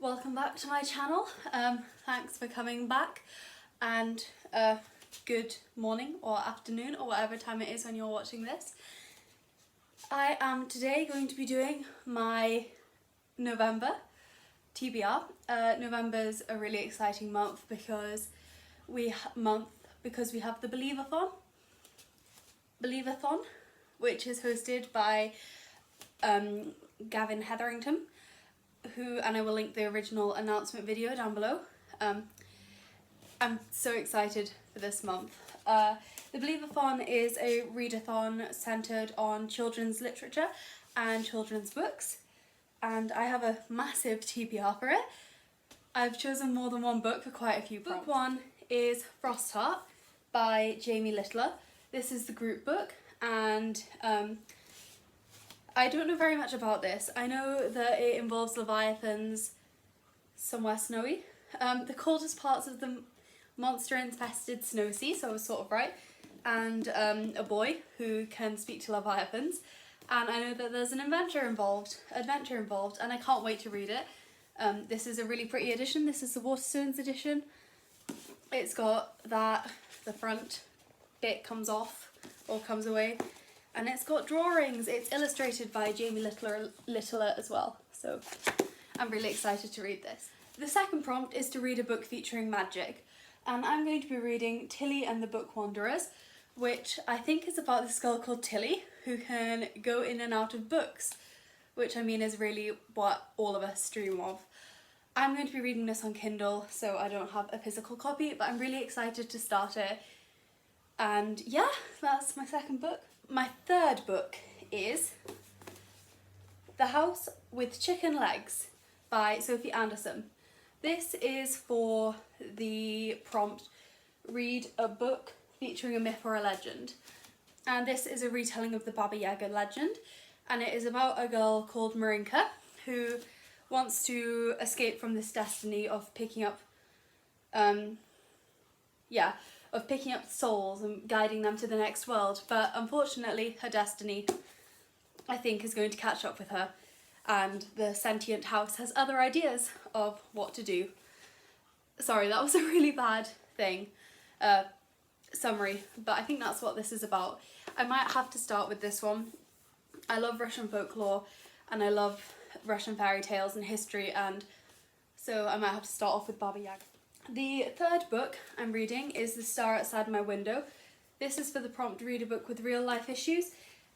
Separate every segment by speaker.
Speaker 1: Welcome back to my channel. Thanks for coming back, and good morning or afternoon or whatever time it is when you're watching this. I am today going to be doing my November TBR. November's a really exciting month because we have the Believathon, which is hosted by Gavin Hetherington, and I will link the original announcement video down below. I'm so excited for this month. The Believathon is a readathon centred on children's literature and children's books, and I have a massive TBR for it. I've chosen more than one book for quite a few prompts. Book one is Frostheart by Jamie Littler. This is the group book, and I don't know very much about this. I know that it involves leviathans somewhere snowy. The coldest parts of the monster-infested snow sea, so I was sort of right, and a boy who can speak to leviathans. And I know that there's an adventure involved, and I can't wait to read it. This is a really pretty edition. This is the Waterstones edition. It's got the front bit comes off or comes away, and it's got drawings. It's illustrated by Jamie Littler as well, so I'm really excited to read this. The second prompt is to read a book featuring magic, and I'm going to be reading Tilly and the Book Wanderers, which I think is about this girl called Tilly who can go in and out of books, which I mean is really what all of us dream of. I'm going to be reading this on Kindle, so I don't have a physical copy, but I'm really excited to start it. And yeah, that's my second book. My third book is The House with Chicken Legs by Sophie Anderson. This is for the prompt, read a book featuring a myth or a legend. And this is a retelling of the Baba Yaga legend, and it is about a girl called Marinka who wants to escape from this destiny of picking up souls and guiding them to the next world, but unfortunately her destiny, I think, is going to catch up with her, and the sentient house has other ideas of what to do. Sorry, that was a really bad summary, but I think that's what this is about. I might have to start with this one. I love Russian folklore and I love Russian fairy tales and history, and so I might have to start off with Baba Yaga. The third book I'm reading is The Star Outside My Window. This is for the prompt, read a book with real life issues,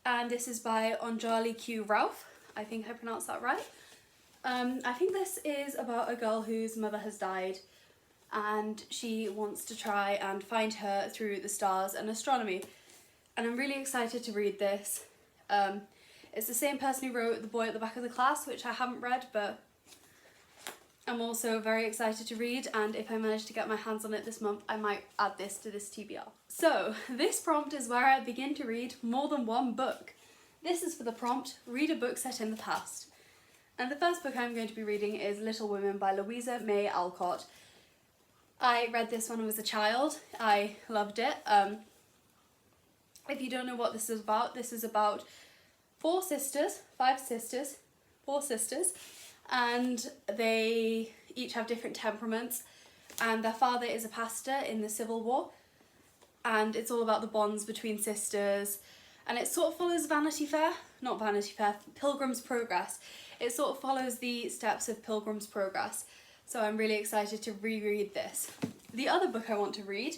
Speaker 1: and this is by Anjali Q. Ralph. I think I pronounced that right. I think this is about a girl whose mother has died, and she wants to try and find her through the stars and astronomy. And I'm really excited to read this. It's the same person who wrote The Boy at the Back of the Class, which I haven't read, but I'm also very excited to read, and if I manage to get my hands on it this month, I might add this to this TBR. So, this prompt is where I begin to read more than one book. This is for the prompt, read a book set in the past. And the first book I'm going to be reading is Little Women by Louisa May Alcott. I read this when I was a child. I loved it. If you don't know what this is about four sisters, and they each have different temperaments, and their father is a pastor in the Civil War, and it's all about the bonds between sisters, and it sort of follows Pilgrim's Progress. It sort of follows the steps of Pilgrim's Progress, so I'm really excited to reread this. The other book I want to read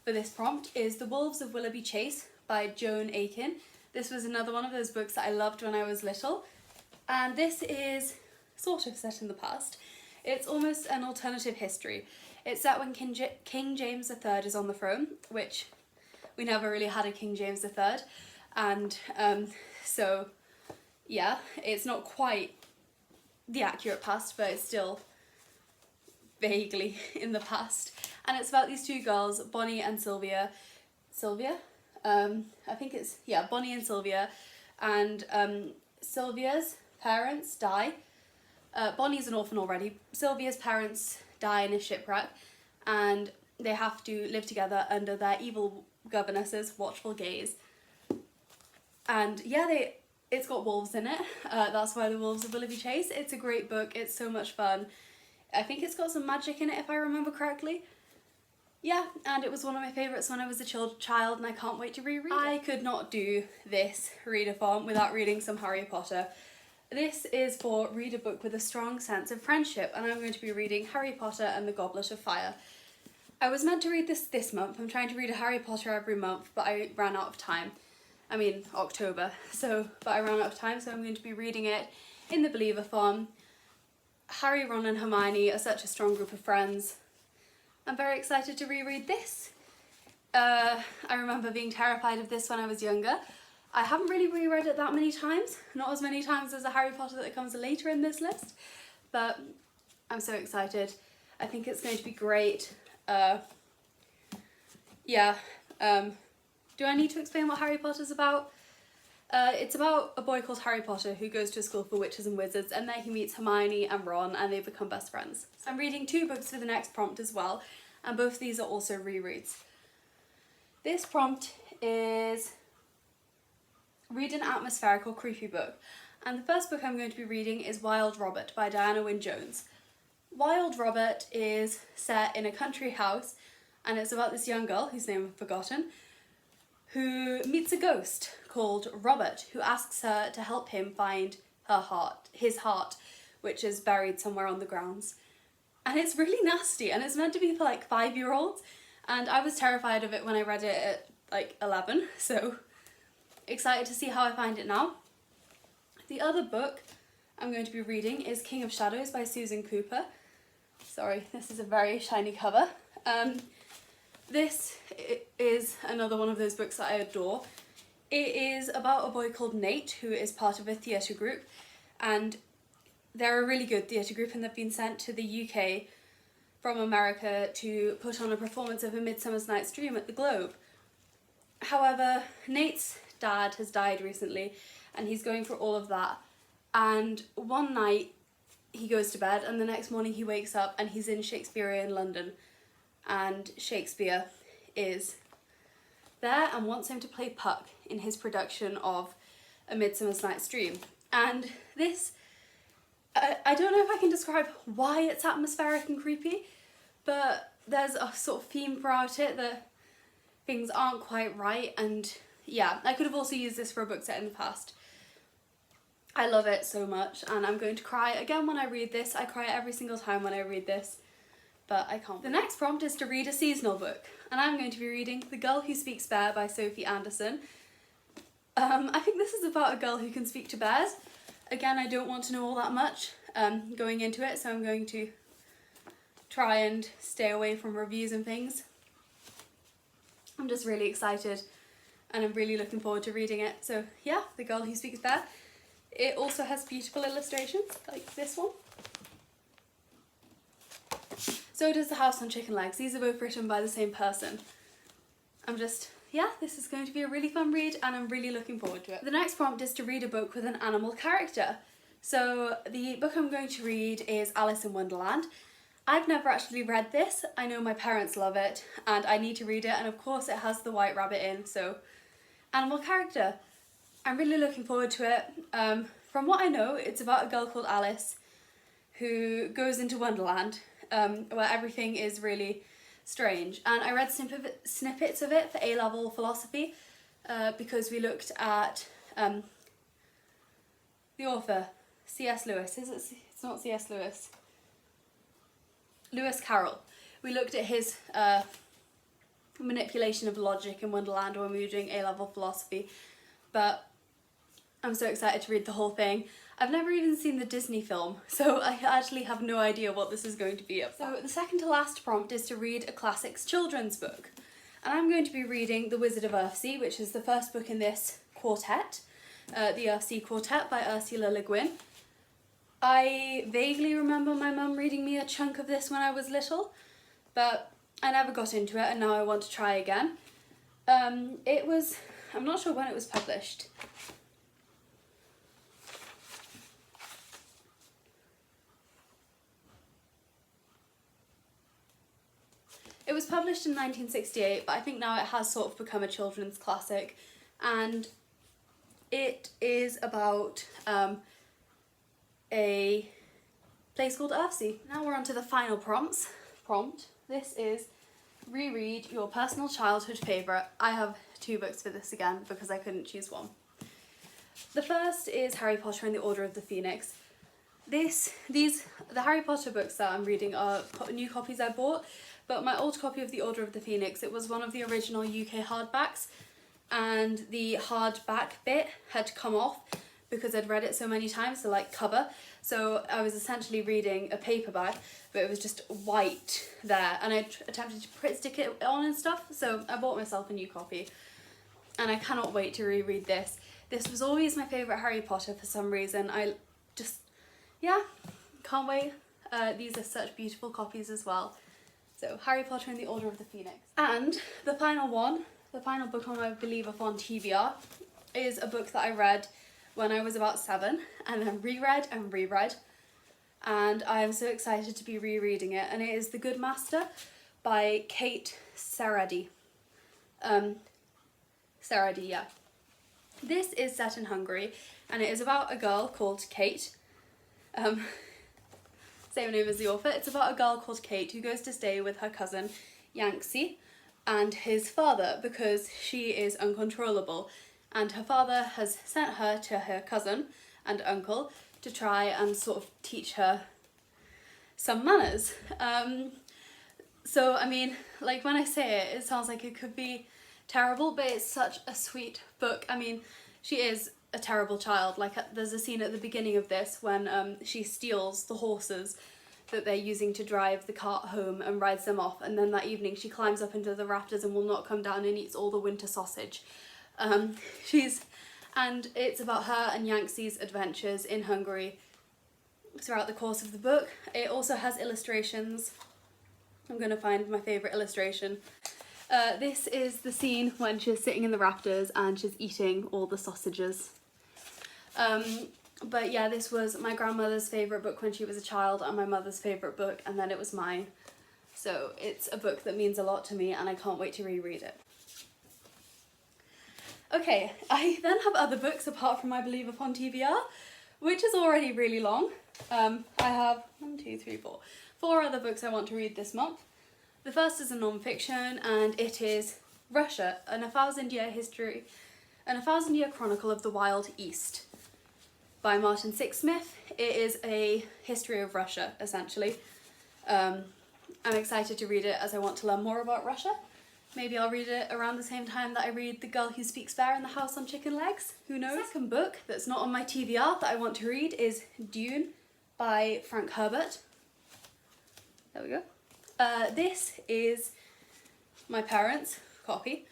Speaker 1: for this prompt is The Wolves of Willoughby Chase by Joan Aiken. This was another one of those books that I loved when I was little, and this is sort of set in the past. It's almost an alternative history. It's set when King James III is on the throne, which we never really had a King James III, and so yeah, it's not quite the accurate past, but it's still vaguely in the past. And it's about these two girls, Bonnie and Sylvia, I think it's, yeah, Bonnie and Sylvia, and Sylvia's parents die. Bonnie's an orphan already. Sylvia's parents die in a shipwreck, and they have to live together under their evil governess's watchful gaze. And yeah, it's got wolves in it. That's why The Wolves of Willoughby Chase. It's a great book. It's so much fun. I think it's got some magic in it if I remember correctly. Yeah, and it was one of my favourites when I was a child, and I can't wait to reread it. I could not do this readathon without reading some Harry Potter. This is for read a book with a strong sense of friendship, and I'm going to be reading Harry Potter and the Goblet of Fire. I was meant to read this month. I'm trying to read a Harry Potter every month, but I ran out of time. I mean, October, but I ran out of time, so I'm going to be reading it in the Believathon. Harry, Ron and Hermione are such a strong group of friends. I'm very excited to reread this. I remember being terrified of this when I was younger. I haven't really reread it that many times, not as many times as a Harry Potter that comes later in this list, but I'm so excited. I think it's going to be great. Do I need to explain what Harry Potter's about? It's about a boy called Harry Potter who goes to a school for witches and wizards, and there he meets Hermione and Ron and they become best friends. I'm reading 2 books for the next prompt as well, and both of these are also rereads. This prompt is read an atmospheric or creepy book, and the first book I'm going to be reading is Wild Robert by Diana Wynne Jones. Wild Robert is set in a country house, and it's about this young girl, whose name I've forgotten, who meets a ghost called Robert, who asks her to help him find his heart, which is buried somewhere on the grounds. And it's really nasty, and it's meant to be for like 5-year-olds, and I was terrified of it when I read it at like 11, so excited to see how I find it now. The other book I'm going to be reading is King of Shadows by Susan Cooper. Sorry, this is a very shiny cover. This is another one of those books that I adore. It is about a boy called Nate who is part of a theatre group, and they're a really good theatre group, and they've been sent to the UK from America to put on a performance of A Midsummer Night's Dream at the Globe. However, Nate's dad has died recently and he's going through all of that, and one night he goes to bed and the next morning he wakes up and he's in Shakespearean London, and Shakespeare is there and wants him to play Puck in his production of A Midsummer Night's Dream. And this, I don't know if I can describe why it's atmospheric and creepy, but there's a sort of theme throughout it that things aren't quite right, and yeah, I could have also used this for a book set in the past. I love it so much, and I'm going to cry again when I read this. I cry every single time when I read this, but I can't. The next prompt is to read a seasonal book, and I'm going to be reading The Girl Who Speaks Bear by Sophie Anderson. I think this is about a girl who can speak to bears. Again, I don't want to know all that much going into it, so I'm going to try and stay away from reviews and things. I'm just really excited and I'm really looking forward to reading it. So yeah, The Girl Who Speaks Bear. It also has beautiful illustrations like this one. So does The House on Chicken Legs. These are both written by the same person. This is going to be a really fun read and I'm really looking forward to it. The next prompt is to read a book with an animal character. So the book I'm going to read is Alice in Wonderland. I've never actually read this. I know my parents love it and I need to read it, and of course it has the white rabbit in, so animal character. I'm really looking forward to it. From what I know, it's about a girl called Alice who goes into Wonderland where everything is really strange, and I read snippets of it for A-level philosophy because we looked at the author C.S. Lewis. It's not C.S. Lewis. Lewis Carroll. We looked at his manipulation of logic in Wonderland when we were doing A-level philosophy, but I'm so excited to read the whole thing. I've never even seen the Disney film, so I actually have no idea what this is going to be about. So the second to last prompt is to read a classics children's book, and I'm going to be reading The Wizard of Earthsea, which is the first book in this quartet, the Earthsea Quartet by Ursula Le Guin. I vaguely remember my mum reading me a chunk of this when I was little, but I never got into it and now I want to try again. I'm not sure when it was published. It was published in 1968, but I think now it has sort of become a children's classic, and it is about a place called Earthsea. Now we're on to the final prompt. This is reread your personal childhood favourite. I have 2 books for this again because I couldn't choose one. The first is Harry Potter and the Order of the Phoenix. The Harry Potter books that I'm reading are new copies I bought, but my old copy of the Order of the Phoenix, it was one of the original UK hardbacks, and the hardback bit had come off because I'd read it so many times, the like cover. So I was essentially reading a paperback, but it was just white there, and I attempted to stick it on and stuff, so I bought myself a new copy. And I cannot wait to reread this. This was always my favourite Harry Potter for some reason. Yeah, can't wait. These are such beautiful copies as well. So, Harry Potter and the Order of the Phoenix. And the final one, the final book on my Believathon TBR, is a book that I read when I was about 7, and then reread and reread. And I am so excited to be rereading it. And it is The Good Master by Kate Saradi. Saradi, yeah. This is set in Hungary, and it is about a girl called Kate. Same name as the author. It's about a girl called Kate who goes to stay with her cousin Yanxi and his father because she is uncontrollable, and her father has sent her to her cousin and uncle to try and sort of teach her some manners. So I mean, like, when I say it, it sounds like it could be terrible, but it's such a sweet book. I mean, she is a terrible child. Like, there's a scene at the beginning of this when she steals the horses that they're using to drive the cart home and rides them off, and then that evening she climbs up into the rafters and will not come down and eats all the winter sausage. And it's about her and Yanxi's adventures in Hungary throughout the course of the book. It also has illustrations. I'm going to find my favourite illustration. This is the scene when she's sitting in the rafters and she's eating all the sausages. But yeah, this was my grandmother's favourite book when she was a child, and my mother's favourite book, and then it was mine. So it's a book that means a lot to me, and I can't wait to reread it. Okay, I then have other books apart from my Believathon TBR, which is already really long. I have 4 other books I want to read this month. The first is a non-fiction, and it is Russia, an 1,000-year history, and 1,000-year chronicle of the Wild East by Martin Sixsmith. It is a history of Russia, essentially. I'm excited to read it as I want to learn more about Russia. Maybe I'll read it around the same time that I read The Girl Who Speaks Bear in the House on Chicken Legs. Who knows? The second book that's not on my TBR that I want to read is Dune by Frank Herbert. There we go. This is my parents' copy.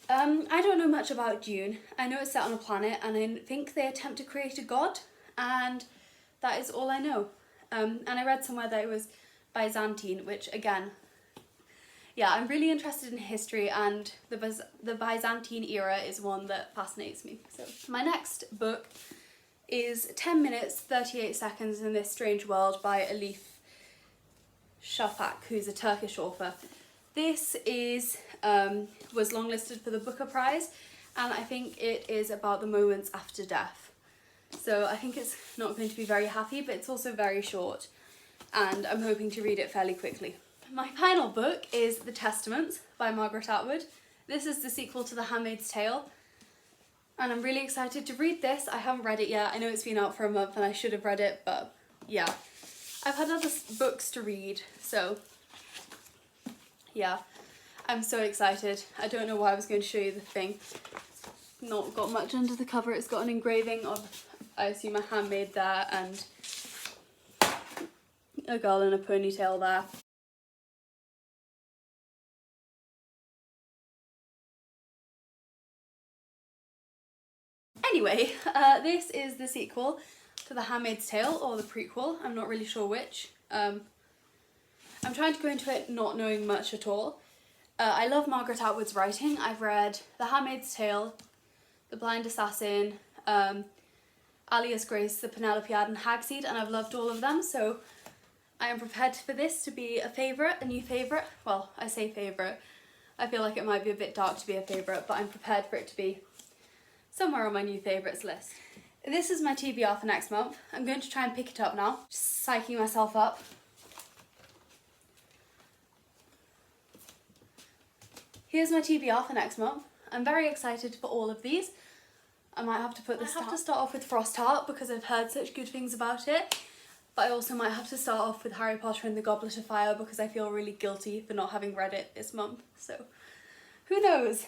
Speaker 1: I don't know much about Dune. I know it's set on a planet, and I think they attempt to create a god, and that is all I know. And I read somewhere that it was Byzantine, which again, yeah, I'm really interested in history, and the Byzantine era is one that fascinates me. So my next book is 10 minutes 38 seconds in this strange world by Elif Shafak, who's a Turkish author. This was longlisted for the Booker Prize, and I think it is about the moments after death. So I think it's not going to be very happy, but it's also very short, and I'm hoping to read it fairly quickly. My final book is The Testaments by Margaret Atwood. This is the sequel to The Handmaid's Tale, and I'm really excited to read this. I haven't read it yet. I know it's been out for a month and I should have read it, but yeah. I've had other books to read, so yeah, I'm so excited. I don't know why I was going to show you the thing. Not got much under the cover. It's got an engraving of, I assume, a handmaid there and a girl in a ponytail there. Anyway, this is the sequel to The Handmaid's Tale, or the prequel. I'm not really sure which. I'm trying to go into it not knowing much at all. I love Margaret Atwood's writing. I've read The Handmaid's Tale, The Blind Assassin, Alias Grace, The Penelope Ad, and Hagseed, and I've loved all of them, so I am prepared for this to be a favourite, a new favourite. Well, I say favourite. I feel like it might be a bit dark to be a favourite, but I'm prepared for it to be somewhere on my new favourites list. This is my TBR for next month. I'm going to try and pick it up now. Just psyching myself up. Here's my TBR for next month. I'm very excited for all of these. I might have to put this. I have to start off with Frost Heart because I've heard such good things about it. But I also might have to start off with Harry Potter and the Goblet of Fire because I feel really guilty for not having read it this month. So, who knows?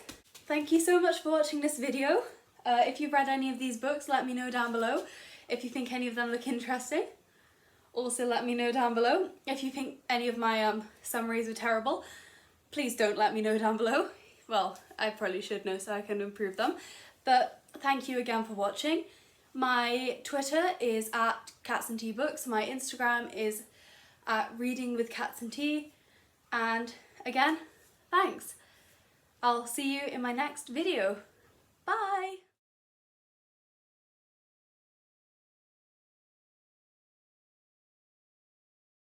Speaker 1: Thank you so much for watching this video. If you've read any of these books, let me know down below. If you think any of them look interesting, also let me know down below. If you think any of my summaries are terrible, please don't let me know down below. Well, I probably should know so I can improve them. But thank you again for watching. My Twitter is at catsandteabooks. My Instagram is at readingwithcatsandtea. And again, thanks. I'll see you in my next video. Bye!